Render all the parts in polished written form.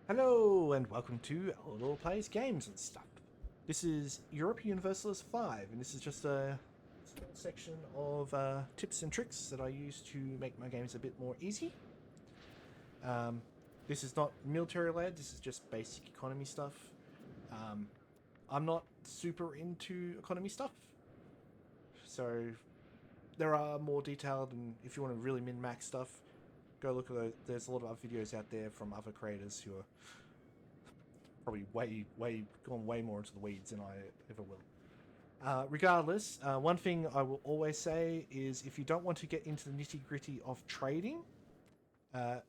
Hello and welcome to Eledor Plays Games and stuff. This is Europa Universalis 5 and this is just a small section of tips and tricks that I use to make my games a bit more easy. This is not military led, this is just basic economy stuff. I'm not super into economy stuff, so there are more detailed, and if you want to really min-max stuff, go look at those. There's a lot of other videos out there from other creators who are probably gone way more into the weeds than I ever will. Regardless, one thing I will always say is if you don't want to get into the nitty-gritty of trading, go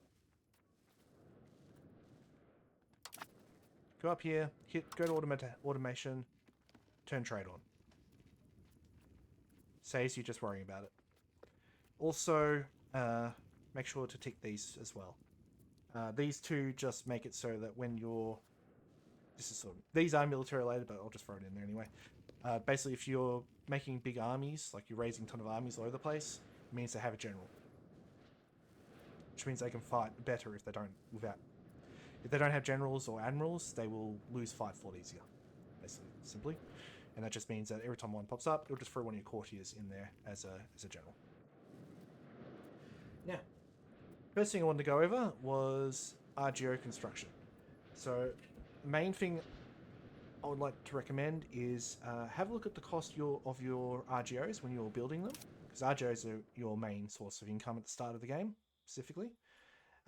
up here, go to automation, turn trade on. Saves you just worrying about it. Also, make sure to tick these as well. These two just make it so that when you're... These are military related, but I'll just throw it in there anyway. Basically, if you're making big armies, like you're raising a ton of armies all over the place, it means they have a general. Which means they can fight better if they don't have generals or admirals, they will lose fights a lot easier. Basically, simply. And that just means that every time one pops up, it'll just throw one of your courtiers in there as a general. Now, first thing I wanted to go over was RGO construction. So, the main thing I would like to recommend is have a look at the cost of your RGOs when you're building them, because RGOs are your main source of income at the start of the game, specifically.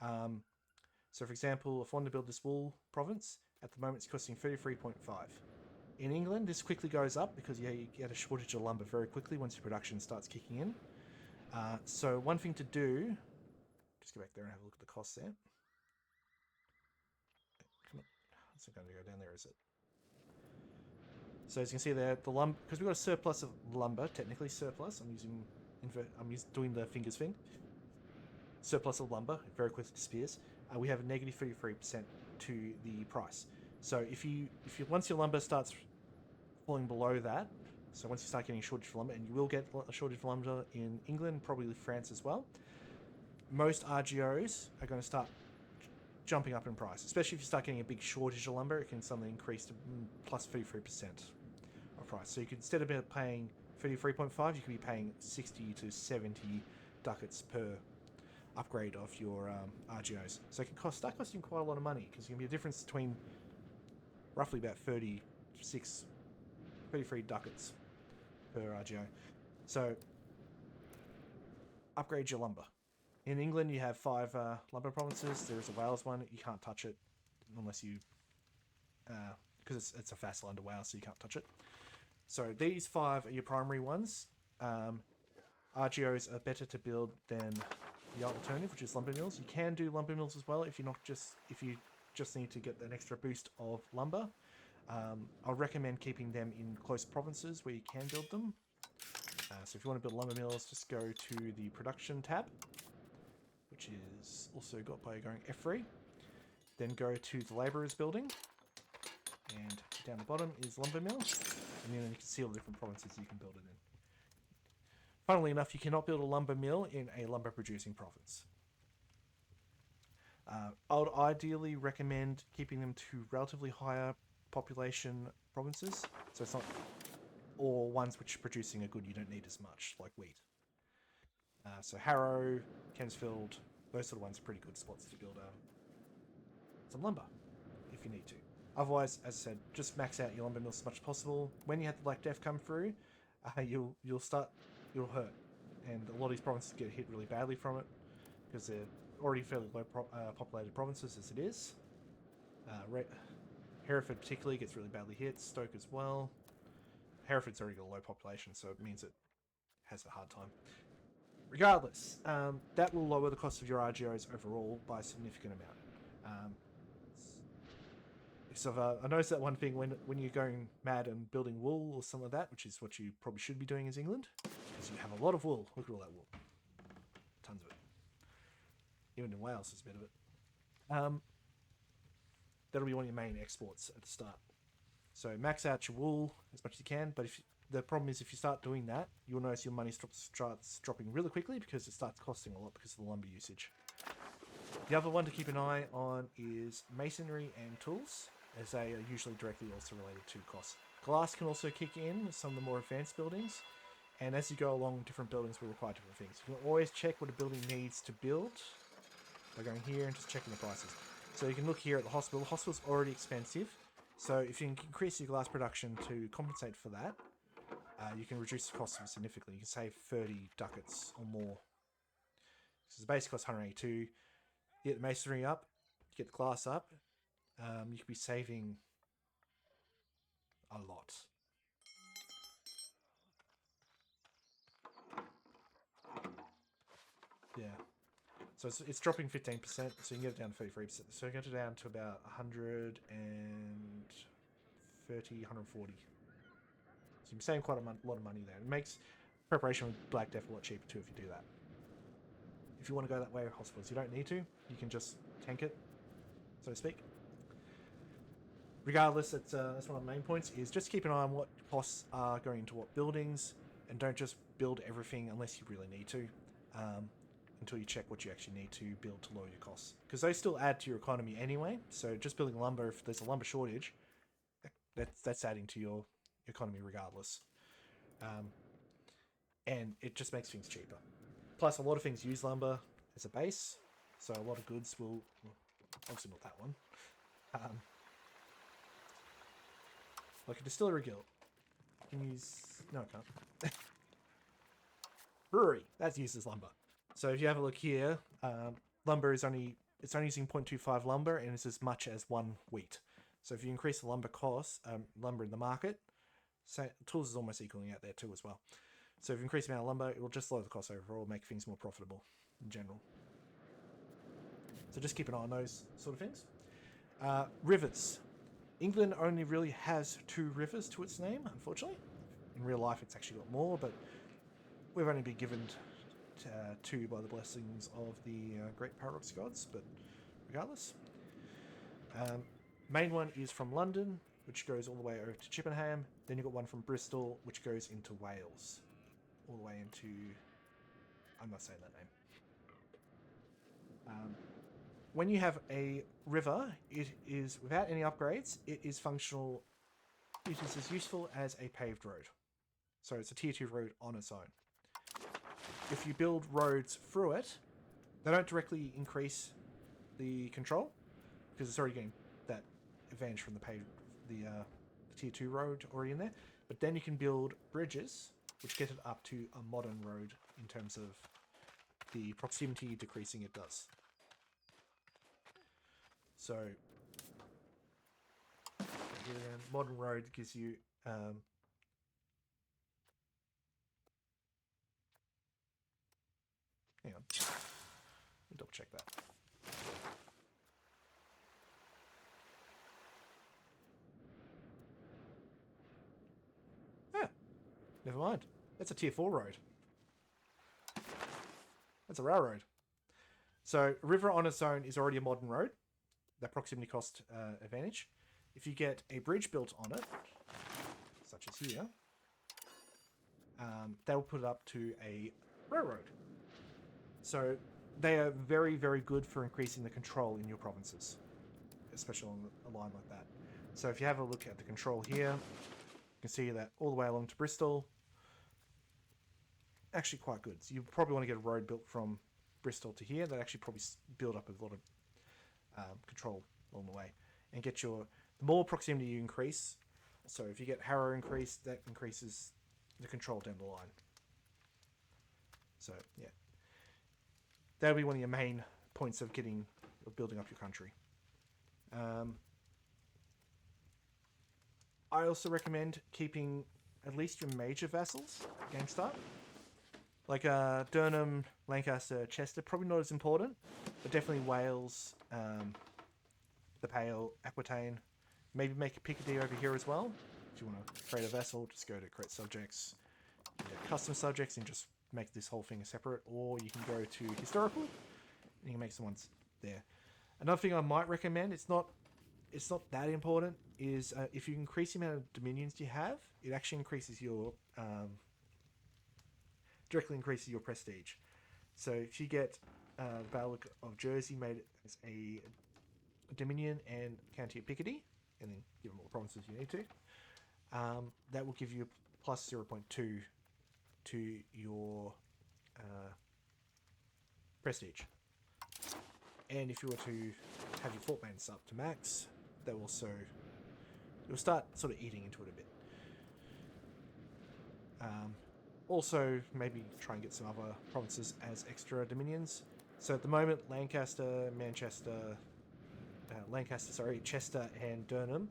So, for example, if I want to build this wool province, at the moment it's costing 33.5. In England, this quickly goes up because you get a shortage of lumber very quickly once your production starts kicking in. So one thing to do, just go back there and have a look at the costs there. Come on, it's not going to go down there, is it? So as you can see there, the lumber, because we've got a surplus of lumber, technically surplus. I'm doing the fingers thing. Surplus of lumber, it very quickly disappears. We have a negative 33% to the price. So if once your lumber starts falling below that, so once you start getting a shortage of lumber, and you will get a shortage of lumber in England, probably France as well, most RGOs are going to start jumping up in price. Especially if you start getting a big shortage of lumber, it can suddenly increase to plus 33% of price. So you could, instead of paying 33.5, you could be paying 60 to 70 ducats per upgrade of your RGOs. So it can start costing quite a lot of money, because there can be a difference between roughly about 33 ducats per RGO. So, upgrade your lumber. In England, you have 5 lumber provinces. There is a Wales one. You can't touch it unless you... because it's a vassal under Wales, so you can't touch it. So, these 5 are your primary ones. RGOs are better to build than the alternative, which is lumber mills. You can do lumber mills as well if you just need to get an extra boost of lumber. I'll recommend keeping them in close provinces where you can build them. So if you want to build lumber mills, just go to the production tab, which is also got by going F3. Then go to the labourers building, and down the bottom is lumber mill, and then you can see all the different provinces you can build it in. Funnily enough, you cannot build a lumber mill in a lumber producing province. I would ideally recommend keeping them to relatively higher population provinces, so it's not, or ones which are producing a good you don't need as much, like wheat. So Harrow, Kensfield, those sort of ones are pretty good spots to build some lumber, if you need to. Otherwise, as I said, just max out your lumber mills as much as possible. When you have the Black Death come through, you'll hurt, and a lot of these provinces get hit really badly from it, because they're already fairly low populated provinces as it is. Hereford particularly gets really badly hit, Stoke as well. Hereford's already got a low population, so it means it has a hard time. Regardless, that will lower the cost of your RGOs overall by a significant amount. So I noticed that one thing when you're going mad and building wool or something like that, which is what you probably should be doing as England, because you have a lot of wool. Look at all that wool. Tons of it. Even in Wales, there's a bit of it. That'll be one of your main exports at the start. So max out your wool as much as you can, but the problem is if you start doing that, you'll notice your money starts dropping really quickly because it starts costing a lot because of the lumber usage. The other one to keep an eye on is masonry and tools, as they are usually directly also related to cost. Glass can also kick in with some of the more advanced buildings, and as you go along, different buildings will require different things. You can always check what a building needs to build by going here and just checking the prices. So you can look here at the hospital. The hospital's already expensive, so if you can increase your glass production to compensate for that, you can reduce the cost significantly. You can save 30 ducats or more. So the basic cost 182. You get the masonry up, you get the glass up, you could be saving a lot. Yeah. So it's dropping 15%, so you can get it down to 33%. So you get it down to about 130, 140. So you're saving quite a lot of money there. It makes preparation with Black Death a lot cheaper too if you do that. If you want to go that way with hospitals, you don't need to. You can just tank it, so to speak. Regardless, that's one of the main points, is just keep an eye on what costs are going into what buildings, and don't just build everything unless you really need to, until you check what you actually need to build to lower your costs. Because they still add to your economy anyway, so just building lumber, if there's a lumber shortage, that's adding to your economy regardless. And it just makes things cheaper. Plus, a lot of things use lumber as a base, so a lot of goods will... Obviously not that one. Like a distillery guild. You can use... No, I can't. Brewery. That uses lumber. So if you have a look here, lumber is only... It's only using 0.25 lumber, and it's as much as 1 wheat. So if you increase the lumber cost, lumber in the market, tools is almost equaling out there too as well. So if you increase the amount of lumber, it will just lower the cost overall, make things more profitable in general. So just keep an eye on those sort of things. Rivers. England only really has 2 rivers to its name, unfortunately. In real life, it's actually got more, but we've only been given 2 by the blessings of the great paradox gods, but regardless. Main one is from London, which goes all the way over to Chippenham. Then you've got one from Bristol, which goes into Wales. All the way into... I'm not saying that name. When you have a river, it is, without any upgrades, it is functional. It is as useful as a paved road. So it's a tier 2 road on its own. If you build roads through it, they don't directly increase the control, because it's already getting that advantage from the paved, the tier 2 road already in there. But then you can build bridges, which get it up to a modern road in terms of the proximity decreasing it does. So, modern road gives you hang on, let me double check that. Yeah, never mind. That's a tier 4 road. That's a railroad. So, a river on its own is already a modern road. That proximity cost advantage. If you get a bridge built on it, such as here, they will put it up to a railroad. So they are very, very good for increasing the control in your provinces, especially on a line like that. So if you have a look at the control here, you can see that all the way along to Bristol, actually quite good. So you probably want to get a road built from Bristol to here. That actually probably build up a lot of control along the way, and get your, the more proximity you increase, so if you get Harrow increased, that increases the control down the line. So yeah, that'll be one of your main points of building up your country. I also recommend keeping at least your major vassals game start, like Durham, Lancaster, Chester. Probably not as important, but definitely Wales, the Pale, Aquitaine. Maybe make a Picardy over here as well. If you want to create a vessel, just go to create subjects, custom subjects, and just make this whole thing separate. Or you can go to historical, and you can make some ones there. Another thing I might recommend, it's not that important, is if you increase the amount of dominions you have, it actually increases your directly increases your prestige. So if you get the Battle of Jersey made it as a Dominion and County of Picardy, and then give them all the provinces you need to. That will give you plus 0.2 to your prestige. And if you were to have your fort maintenance up to max, that will also, you'll start sort of eating into it a bit. Also, maybe try and get some other provinces as extra dominions. So at the moment, Chester, and Durham,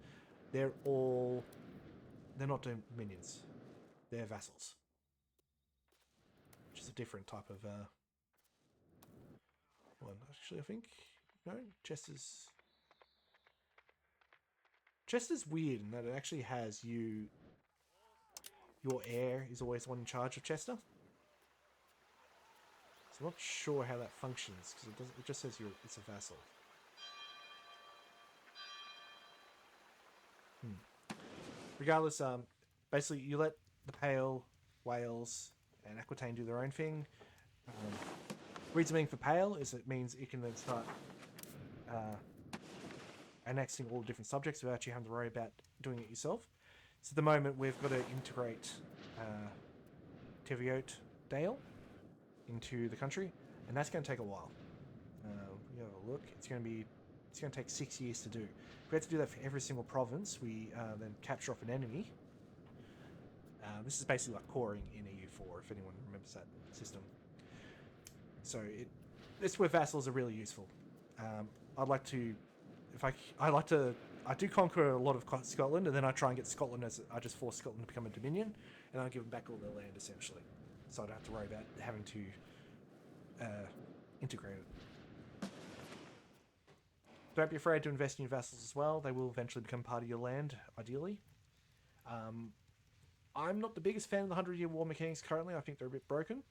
they're not dominions. They're vassals. Which is a different type of one. Actually, I think, no, Chester's weird in that it actually has you. Your heir is always the one in charge of Chester. So I'm not sure how that functions because it just says it's a vassal. Regardless, basically you let the Pale, Wales, and Aquitaine do their own thing. Reason being for Pale is it means it can then start annexing all different subjects without you having to worry about doing it yourself. So at the moment we've got to integrate Teviot Dale into the country, and that's going to take a while. We have a look. It's going to take 6 years to do. If we had to do that for every single province, we then capture off an enemy. This is basically like coring in EU4, if anyone remembers that system. So it's where vassals are really useful. I do conquer a lot of Scotland, and then I try and get Scotland I just force Scotland to become a dominion, and I give them back all their land essentially, so I don't have to worry about having to integrate it. Don't be afraid to invest in your vassals as well. They will eventually become part of your land, ideally. I'm not the biggest fan of the 100-Year War mechanics currently. I think they're a bit broken.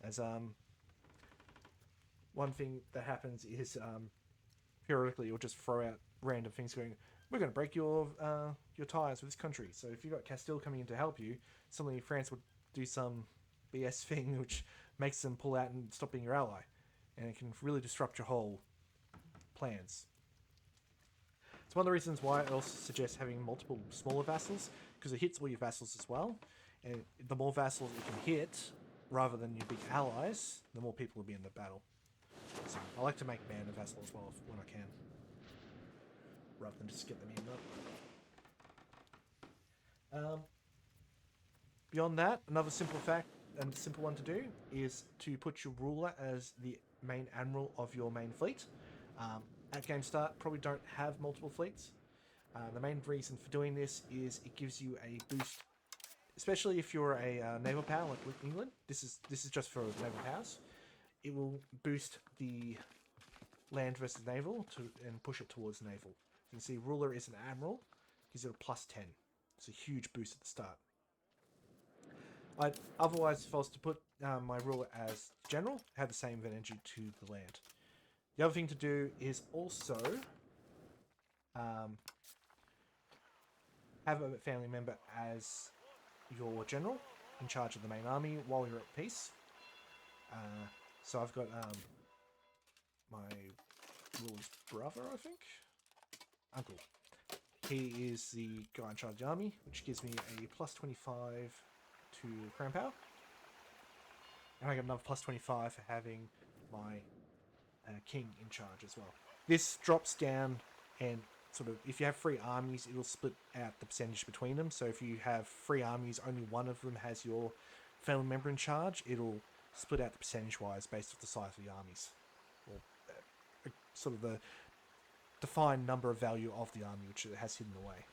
As one thing that happens is periodically you'll just throw out random things going, we're going to break your ties with this country. So if you've got Castile coming in to help you, suddenly France would do some BS thing which makes them pull out and stop being your ally. And it can really disrupt your whole plans. It's one of the reasons why I also suggest having multiple smaller vassals, because it hits all your vassals as well. And the more vassals you can hit, rather than your big allies, the more people will be in the battle. So I like to make man a vassal as well when I can, rather than just get them in. Beyond that, another simple fact and simple one to do is to put your ruler as the main admiral of your main fleet. At game start, probably don't have multiple fleets. The main reason for doing this is it gives you a boost, especially if you're a naval power like England. This is just for naval powers. It will boost the land versus naval and push it towards naval. You can see ruler is an admiral, gives it a +10. It's a huge boost at the start. Otherwise, if I was to put my ruler as general, have the same energy to the land. The other thing to do is also have a family member as your general in charge of the main army while you're at peace. So I've got my ruler's brother, I think? Uncle. He is the guy in charge of the army, which gives me a +25 to crown power. And I get another +25 for having my king in charge as well. This drops down, and sort of, if you have 3 armies, it'll split out the percentage between them. So if you have 3 armies, only one of them has your family member in charge, it'll split out the percentage-wise based off the size of the armies. Or sort of the defined number of value of the army, which it has hidden away.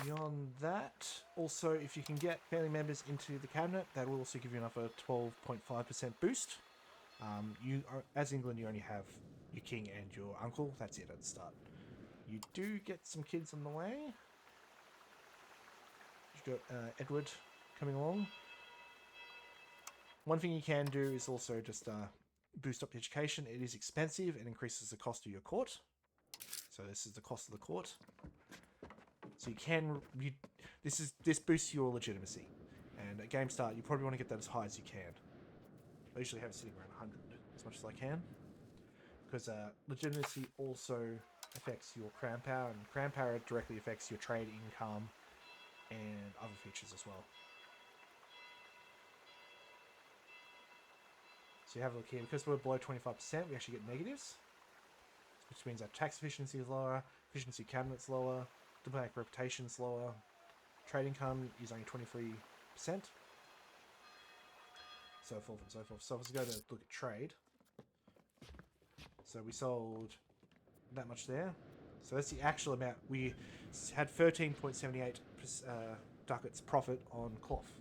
Beyond that, also, if you can get family members into the cabinet, that will also give you another 12.5% boost. As England, you only have your king and your uncle. That's it at the start. You do get some kids on the way. You've got Edward coming along. One thing you can do is also just boost up the education. It is expensive. It increases the cost of your court. So this is the cost of the court. So this boosts your legitimacy, And at game start, you probably want to get that as high as you can. I usually have it sitting around 100 as much as I can. Because legitimacy also affects your crown power, and crown power directly affects your trade income and other features as well. So you have a look here, because we're below 25%, we actually get negatives, which means our tax efficiency is lower, efficiency cabinet's lower, diplomatic reputation's lower, trade income is only 23%, so forth and so forth. So let's go to look at trade. So we sold that much there. So that's the actual amount. We had 13.78 ducats profit on cloth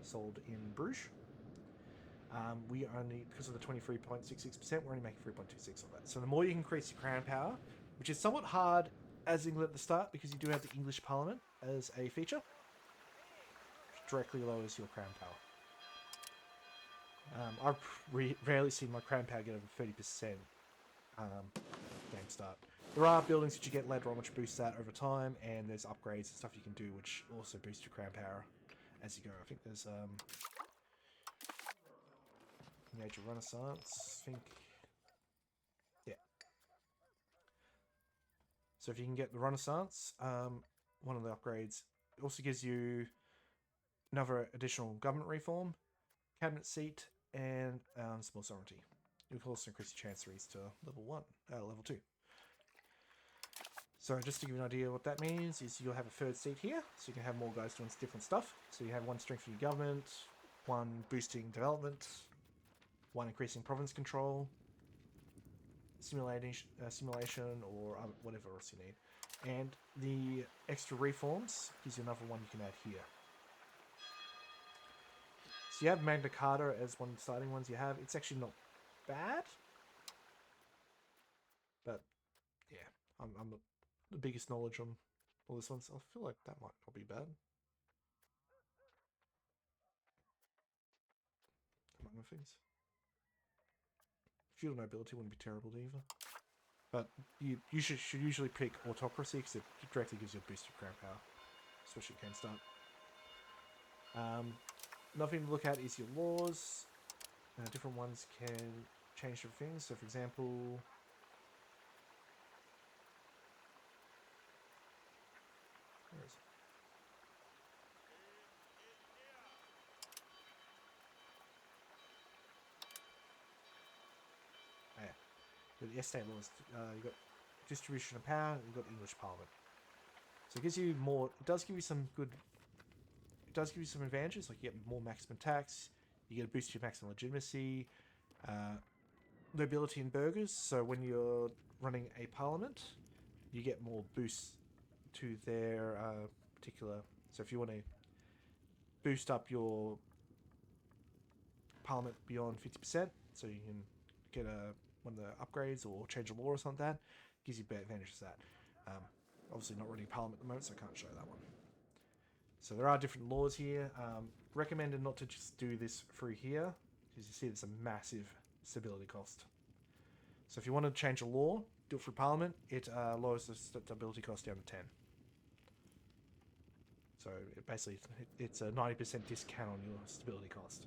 sold in Bruges. We only, because of the 23.66%, we're only making 3.26 on that. So the more you increase your crown power, which is somewhat hard as England at the start because you do have the English Parliament as a feature, which directly lowers your crown power. I've rarely seen my crown power get over 30% game start. There are buildings that you get later on which boost that over time, and there's upgrades and stuff you can do which also boost your crown power as you go. I think there's the Age of Renaissance, I think. Yeah. So if you can get the Renaissance, one of the upgrades, it also gives you another additional government reform, cabinet seat, and small sovereignty. You can also increase your chanceries to level 2. So just to give you an idea what that means is you'll have a third seat here, so you can have more guys doing different stuff. So you have one strengthening government, one boosting development, one increasing province control, simulation or whatever else you need. And the extra reforms gives you another one you can add here. So you have Magna Carta as one of the starting ones you have. It's actually not bad. But yeah, I'm not the biggest knowledge on all this one, so I feel like that might not be bad. Among other things. Feudal nobility wouldn't be terrible either. But you should usually pick autocracy because it directly gives you a boost of crown power, especially at game start. Another thing to look at is your laws. Different ones can change different things. So, for example, where is it? Oh, yeah. The estate laws. You've got distribution of power. You've got English Parliament. So it gives you more. It does give you some good. It does give you some advantages, like you get more maximum tax. You get a boost to your maximum legitimacy. Nobility and burghers. So when you're running a parliament, you get more boosts to their particular. So if you want to boost up your parliament beyond 50%, so you can get one of the upgrades or change a law or something like that, gives you better advantages to that. Obviously not running parliament at the moment, so I can't show that one. So there are different laws here. Recommended not to just do this through here, because you see there's a massive stability cost. So if you want to change a law, do it through Parliament, it lowers the stability cost down to 10. So it's a 90% discount on your stability cost.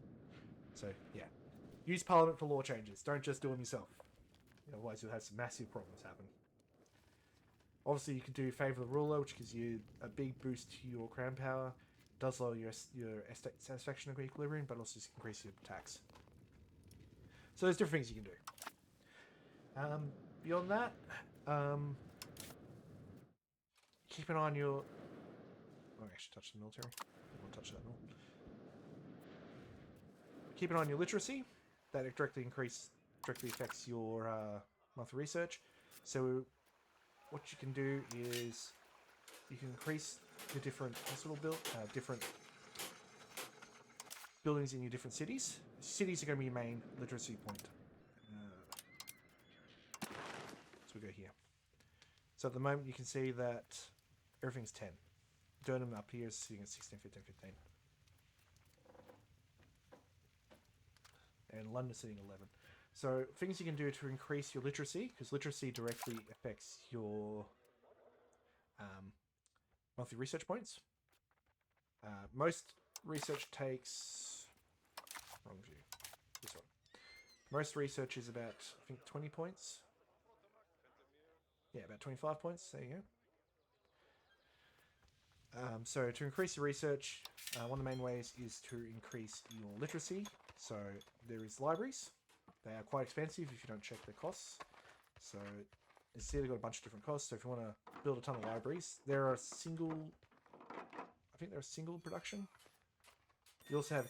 So yeah, use Parliament for law changes. Don't just do them yourself. Otherwise you'll have some massive problems happen. Obviously you can do Favour the Ruler, which gives you a big boost to your crown power. It does lower your estate satisfaction equilibrium, but also increase your tax. So there's different things you can do. Beyond that, keep an eye on your... Oh, I actually touched the military. I won't touch that at all. Keep an eye on your literacy. That directly affects your monthly research. So what you can do is you can increase the different hospital different buildings in your different cities. Cities are going to be your main literacy point. So we go here. So at the moment you can see that everything's 10. Durham up here is sitting at 16, 15, 15. And London's sitting at 11. So things you can do to increase your literacy, because literacy directly affects your monthly research points. Most research takes... Wrong view. This one. Most research is about, I think, 20 points. Yeah, about 25 points. There you go. So to increase your research, one of the main ways is to increase your literacy. So there is libraries. They are quite expensive if you don't check the costs. So it's here they've got a bunch of different costs. So if you want to build a ton of libraries, there are single... I think they're a single production. You also have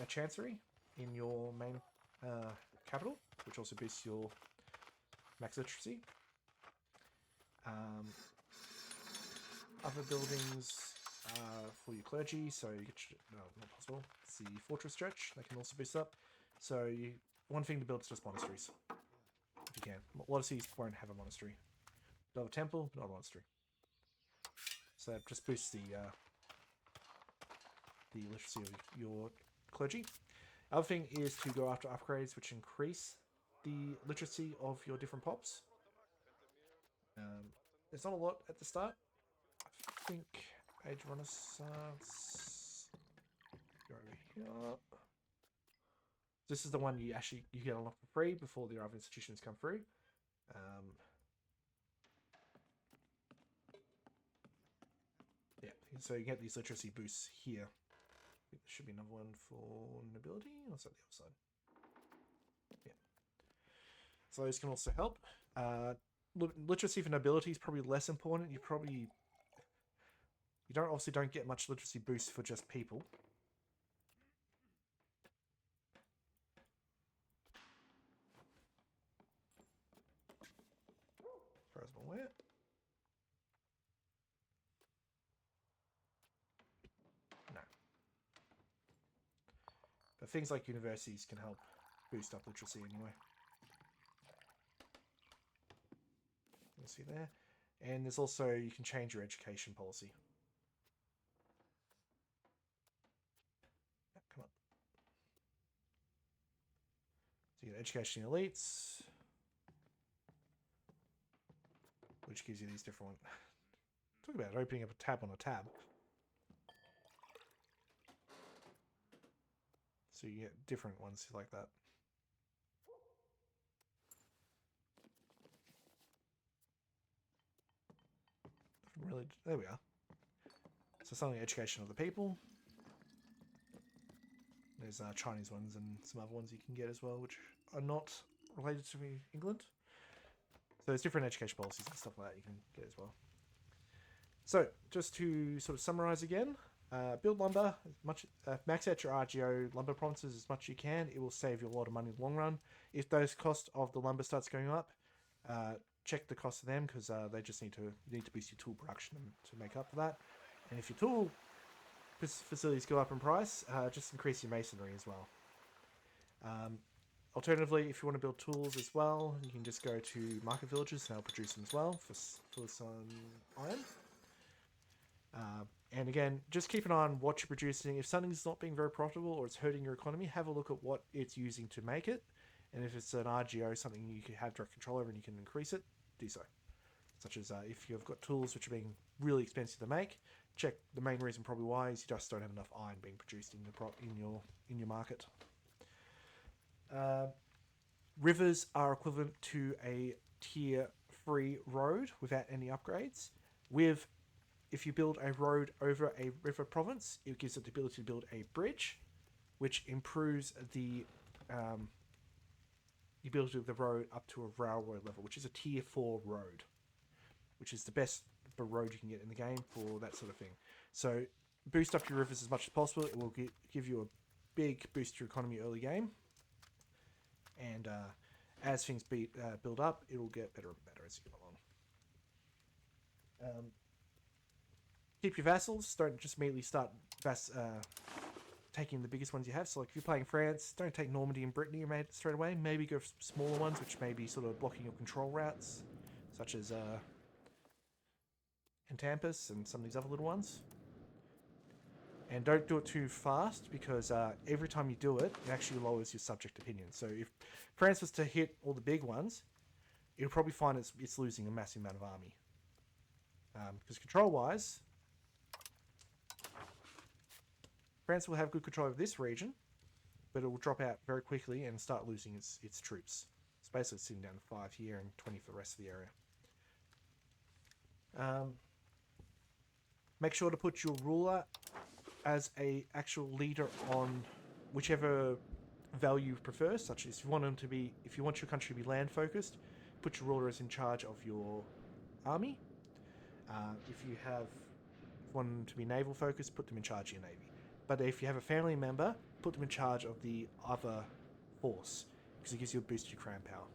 a chancery in your main capital, which also boosts your max literacy. Other buildings for your clergy, so you get... No, not possible. It's the fortress church. They can also boost up. So one thing to build is just monasteries. If you can. A lot of cities won't have a monastery. They'll have a temple, but not a monastery. So that just boosts the literacy of your clergy. Other thing is to go after upgrades which increase the literacy of your different pops. There's not a lot at the start. I think Age of Renaissance. Go over here. This is the one you get unlocked for free before the other institutions come through. Yeah, so you get these literacy boosts here. I think there should be another one for nobility, or is that the other side? Yeah. So those can also help. Literacy for nobility is probably less important. You obviously don't get much literacy boost for just people. As far as I'm aware. No. But things like universities can help boost up literacy anyway. You see there. And there's also, you can change your education policy. Come on. So you get education elites, which gives you these different... Talk about opening up a tab on a tab. So you get different ones like that. Really, there we are. So something education of the people. There's Chinese ones and some other ones you can get as well, which are not related to England. So there's different education policies and stuff like that you can get as well. So just to sort of summarize again, build lumber, max out your RGO lumber provinces as much as you can. It will save you a lot of money in the long run. If those cost of the lumber starts going up, check the cost of them, because they just need to boost your tool production to make up for that. And if your tool facilities go up in price, just increase your masonry as well. Alternatively, if you want to build tools as well, you can just go to market villages and they'll produce them as well for some iron. And again, just keep an eye on what you're producing. If something's not being very profitable or it's hurting your economy, have a look at what it's using to make it. And if it's an RGO, something you can have direct control over and you can increase it, do so. Such as if you've got tools which are being really expensive to make, check the main reason probably why is you just don't have enough iron being produced in your market. Rivers are equivalent to a tier 3 road without any upgrades. If you build a road over a river province, it gives it the ability to build a bridge, which improves the ability of the road up to a railroad level, which is a tier 4 road, which is the best road you can get in the game for that sort of thing. So boost up your rivers as much as possible. It will give you a big boost to your economy early game. And as things build up, it will get better and better as you go along. Keep your vassals. Don't just immediately start taking the biggest ones you have. So like if you're playing France, don't take Normandy and Brittany straight away. Maybe go for smaller ones, which may be sort of blocking your control routes, such as Antampus and some of these other little ones. And don't do it too fast, because every time you do it, it actually lowers your subject opinion. So if France was to hit all the big ones, you'll probably find it's losing a massive amount of army. Because control-wise, France will have good control of this region, but it will drop out very quickly and start losing its troops. It's basically sitting down to 5 here and 20 for the rest of the area. Make sure to put your ruler as a actual leader on whichever value you prefer, such as if you want your country to be land focused, put your ruler as in charge of your army. If you want them to be naval focused, put them in charge of your navy. But if you have a family member, put them in charge of the other force, because it gives you a boost to your crown power.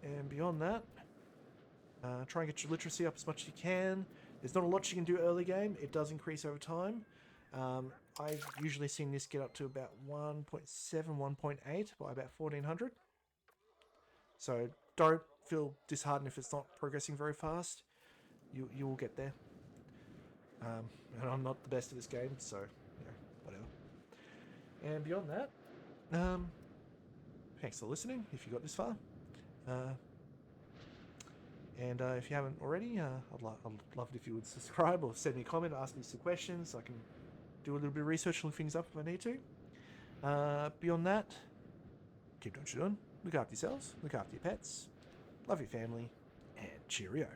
And beyond that, try and get your literacy up as much as you can. There's not a lot you can do early game. It does increase over time. I've usually seen this get up to about 1.7, 1.8 by about 1400. So don't feel disheartened if it's not progressing very fast. You will get there. And I'm not the best at this game, so whatever. And beyond that, thanks for listening if you got this far. And if you haven't already, I'd love it if you would subscribe or send me a comment, ask me some questions so I can do a little bit of research, look things up if I need to. Beyond that, keep doing what you're doing. Look after yourselves, look after your pets, love your family, and cheerio.